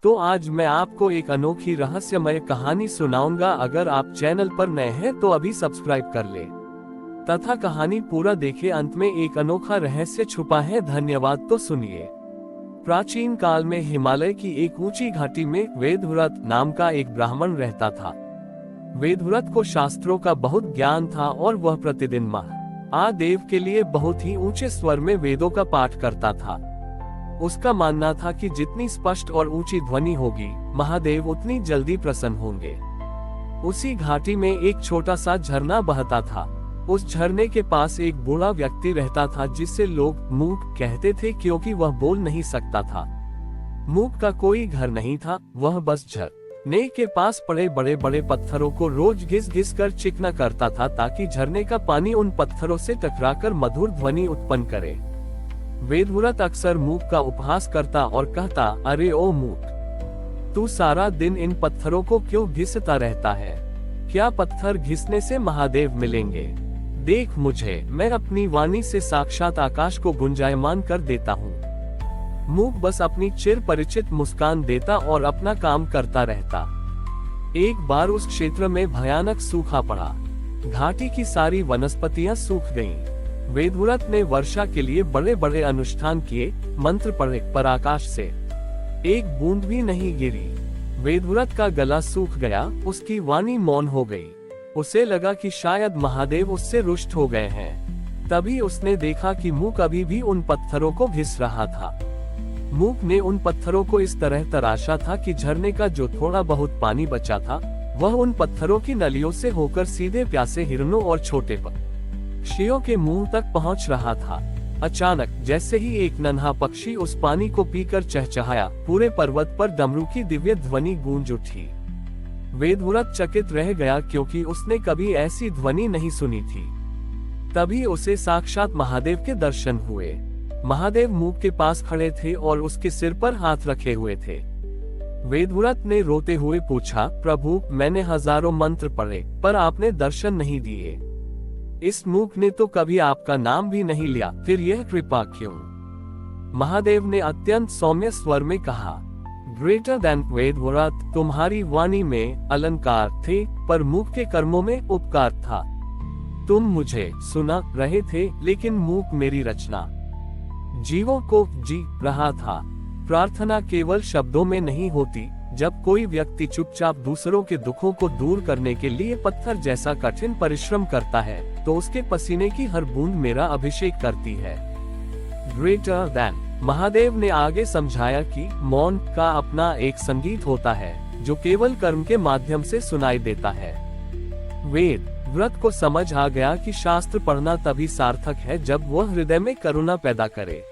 तो आज मैं आपको एक अनोखी रहस्यमय कहानी सुनाऊंगा। अगर आप चैनल पर नए हैं तो अभी सब्सक्राइब कर ले तथा कहानी पूरा देखें। अंत में एक अनोखा रहस्य छुपा है। धन्यवाद। तो सुनिए। प्राचीन काल में हिमालय की एक ऊंची घाटी में वेदव्रत नाम का एक ब्राह्मण रहता था। वेदव्रत को शास्त्रों का बहुत ज्ञान था और वह प्रतिदिन महादेव के लिए बहुत ही ऊंचे स्वर में वेदों का पाठ करता था। उसका मानना था कि जितनी स्पष्ट और ऊंची ध्वनि होगी, महादेव उतनी जल्दी प्रसन्न होंगे। उसी घाटी में एक छोटा सा झरना बहता था। उस झरने के पास एक बूढ़ा व्यक्ति रहता था जिसे लोग मूक कहते थे, क्योंकि वह बोल नहीं सकता था। मूक का कोई घर नहीं था, वह बस झरने के पास पड़े बड़े बड़े पत्थरों को रोज घिस घिस कर चिकना करता था, ताकि झरने का पानी उन पत्थरों से टकराकर मधुर ध्वनि उत्पन्न करे। वेदव्रत अक्सर मूक का उपहास करता और कहता, अरे ओ मूक, तू सारा दिन इन पत्थरों को क्यों घिसता रहता है? क्या पत्थर घिसने से महादेव मिलेंगे? देख मुझे, मैं अपनी वाणी से साक्षात आकाश को गुंजायमान कर देता हूँ। मूक बस अपनी चिर परिचित मुस्कान देता और अपना काम करता रहता। एक बार उस क्षेत्र में भयानक सूखा पड़ा। घाटी की सारी वनस्पतियां सूख गईं। वेदव्रत ने वर्षा के लिए बड़े बड़े अनुष्ठान किए, मंत्र पढ़े, पर आकाश से एक बूंद भी नहीं गिरी। वेदव्रत का गला सूख गया, उसकी वाणी मौन हो गई। उसे लगा कि शायद महादेव उससे रुष्ट हो गए हैं। तभी उसने देखा कि मूक अभी भी उन पत्थरों को घिस रहा था। मूक ने उन पत्थरों को इस तरह तराशा था कि झरने का जो थोड़ा बहुत पानी बचा था, वह उन पत्थरों की नलियों से होकर सीधे प्यासे हिरणों और छोटे पक्षियों के मुंह तक पहुंच रहा था। अचानक जैसे ही एक नन्हा पक्षी उस पानी को पीकर चहचहाया, पूरे पर्वत पर डमरू की दिव्य ध्वनि गूंज उठी। वेदव्रत चकित रह गया, क्योंकि उसने कभी ऐसी ध्वनि नहीं सुनी थी। तभी उसे साक्षात महादेव के दर्शन हुए। महादेव मूक के पास खड़े थे और उसके सिर पर हाथ रखे हुए थे। वेदव्रत ने रोते हुए पूछा, प्रभु, मैंने हजारों मंत्र पढ़े, पर आपने दर्शन नहीं दिए। इस मूक ने तो कभी आपका नाम भी नहीं लिया, फिर यह कृपा क्यों? महादेव ने अत्यंत सौम्य स्वर में कहा, ग्रेटर देन वेदव्रत, तुम्हारी वाणी में अलंकार थे, पर मूक के कर्मों में उपकार था। तुम मुझे सुना रहे थे, लेकिन मूक मेरी रचना जीवों को जी रहा था। प्रार्थना केवल शब्दों में नहीं होती। जब कोई व्यक्ति चुपचाप दूसरों के दुखों को दूर करने के लिए पत्थर जैसा कठिन परिश्रम करता है, तो उसके पसीने की हर बूंद मेरा अभिषेक करती है। ग्रेटर देन, महादेव ने आगे समझाया कि मौन का अपना एक संगीत होता है, जो केवल कर्म के माध्यम से सुनाई देता है। वेदव्रत को समझ आ गया कि शास्त्र पढ़ना तभी सार्थक है जब वह हृदय में करुणा पैदा करे।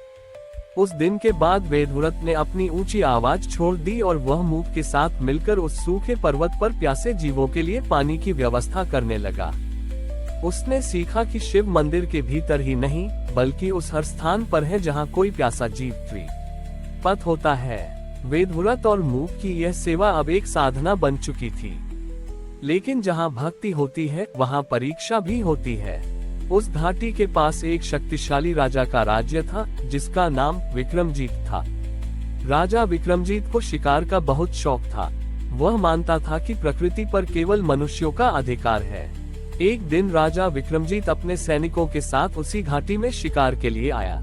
उस दिन के बाद वेदव्रत ने अपनी ऊंची आवाज छोड़ दी और वह मूक के साथ मिलकर उस सूखे पर्वत पर प्यासे जीवों के लिए पानी की व्यवस्था करने लगा। उसने सीखा कि शिव मंदिर के भीतर ही नहीं, बल्कि उस हर स्थान पर है जहां कोई प्यासा जीव पथ होता है। वेदव्रत और मूक की यह सेवा अब एक साधना बन चुकी थी। लेकिन जहां भक्ति होती है, वहां परीक्षा भी होती है। उस घाटी के पास एक शक्तिशाली राजा का राज्य था, जिसका नाम विक्रमजीत था। राजा विक्रमजीत को शिकार का बहुत शौक था। वह मानता था कि प्रकृति पर केवल मनुष्यों का अधिकार है। एक दिन राजा विक्रमजीत अपने सैनिकों के साथ उसी घाटी में शिकार के लिए आया।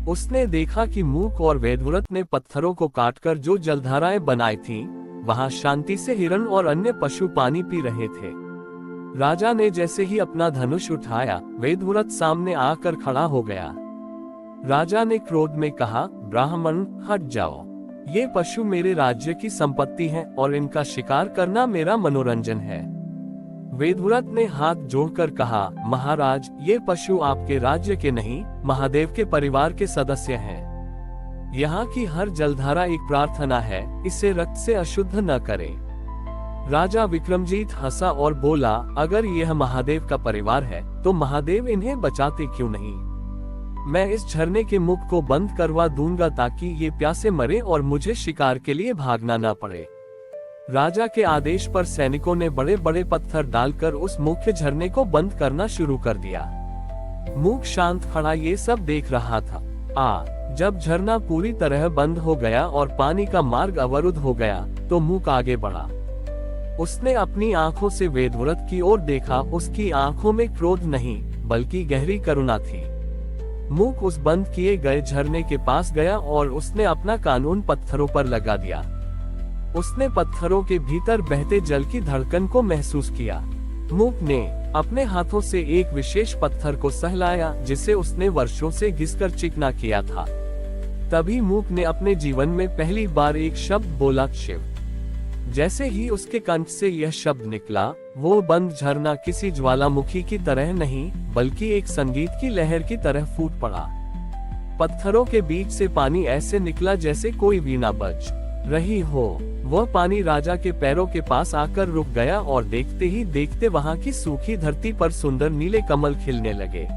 उसने देखा कि मूक और वेदव्रत ने पत्थरों को काटकर जो जलधाराएं बनाई थीं, वहां शांति से हिरण और अन्य पशु पानी पी रहे थे। राजा ने जैसे ही अपना धनुष उठाया, वेदव्रत सामने आकर खड़ा हो गया। राजा ने क्रोध में कहा, ब्राह्मण, हट जाओ। ये पशु मेरे राज्य की संपत्ति हैं और इनका शिकार करना मेरा मनोरंजन है। वेदव्रत ने हाथ जोड़कर कहा, महाराज, ये पशु आपके राज्य के नहीं, महादेव के परिवार के सदस्य हैं। यहाँ की हर जलधारा एक प्रार्थना है, इसे रक्त से अशुद्ध न करें। राजा विक्रमजीत हंसा और बोला, अगर यह महादेव का परिवार है, तो महादेव इन्हें बचाते क्यों नहीं? मैं इस झरने के मुख को बंद करवा दूंगा, ताकि ये प्यासे मरे और मुझे शिकार के लिए भागना न पड़े। राजा के आदेश पर सैनिकों ने बड़े बड़े पत्थर डालकर उस मुख्य झरने को बंद करना शुरू कर दिया। मूक शांत खड़ा ये सब देख रहा था। जब झरना पूरी तरह बंद हो गया और पानी का मार्ग अवरुद्ध हो गया, तो मूक आगे बढ़ा। उसने अपनी आंखों से वेदव्रत की ओर देखा। उसकी आंखों में क्रोध नहीं, बल्कि गहरी करुणा थी। मूक उस बंद किए गए झरने के पास गया और उसने अपना कानून पत्थरों पर लगा दिया। उसने पत्थरों के भीतर बहते जल की धड़कन को महसूस किया। मूक ने अपने हाथों से एक विशेष पत्थर को सहलाया, जिसे उसने वर्षों से घिसकर चिकना किया था। तभी मूक ने अपने जीवन में पहली बार एक शब्द बोला, शिव। जैसे ही उसके कंठ से यह शब्द निकला, वो बंद झरना किसी ज्वालामुखी की तरह नहीं, बल्कि एक संगीत की लहर की तरह फूट पड़ा। पत्थरों के बीच से पानी ऐसे निकला जैसे कोई वीणा बज रही हो। वह पानी राजा के पैरों के पास आकर रुक गया और देखते ही देखते वहां की सूखी धरती पर सुंदर नीले कमल खिलने लगे।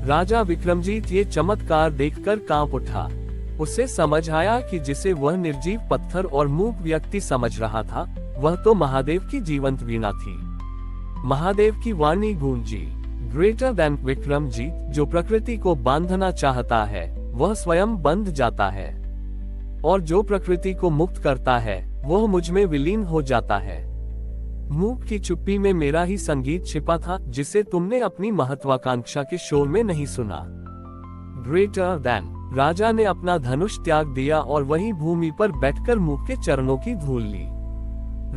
राजा विक्रमजीत ये चमत्कार देखकर कांप उठा। उसे समझ आया कि जिसे वह निर्जीव पत्थर और मूक व्यक्ति समझ रहा था, वह तो महादेव की जीवंत वीणा थी। महादेव की वाणी गूंजी, ग्रेटर देन विक्रमजीत। जो प्रकृति को बांधना चाहता है, वह स्वयं बंध जाता है, और जो प्रकृति को मुक्त करता है, वह मुझ में विलीन हो जाता है। मूक की चुप्पी में मेरा ही संगीत छिपा था, जिसे तुमने अपनी महत्वाकांक्षा के शोर में नहीं सुना। Greater than. राजा ने अपना धनुष त्याग दिया और वहीं भूमि पर बैठकर मूक के चरणों की धूल ली।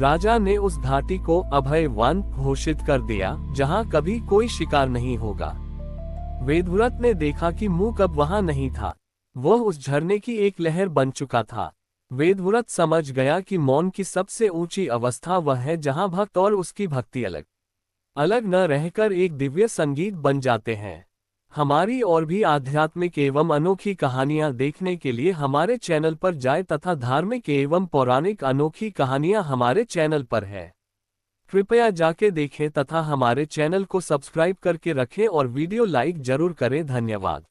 राजा ने उस घाटी को अभय वन घोषित कर दिया, जहां कभी कोई शिकार नहीं होगा। वेदव्रत ने देखा कि मूक अब वहां नहीं था। वह उस झरने की एक लहर बन चुका था। वेदव्रत समझ गया कि मौन की सबसे ऊंची अवस्था वह है जहां भक्त और उसकी भक्ति अलग अलग न रहकर एक दिव्य संगीत बन जाते हैं। हमारी और भी आध्यात्मिक एवं अनोखी कहानियां देखने के लिए हमारे चैनल पर जाएं तथा धार्मिक एवं पौराणिक अनोखी कहानियां हमारे चैनल पर है। कृपया जाके देखें तथा हमारे चैनल को सब्सक्राइब करके रखें और वीडियो लाइक जरूर करें। धन्यवाद।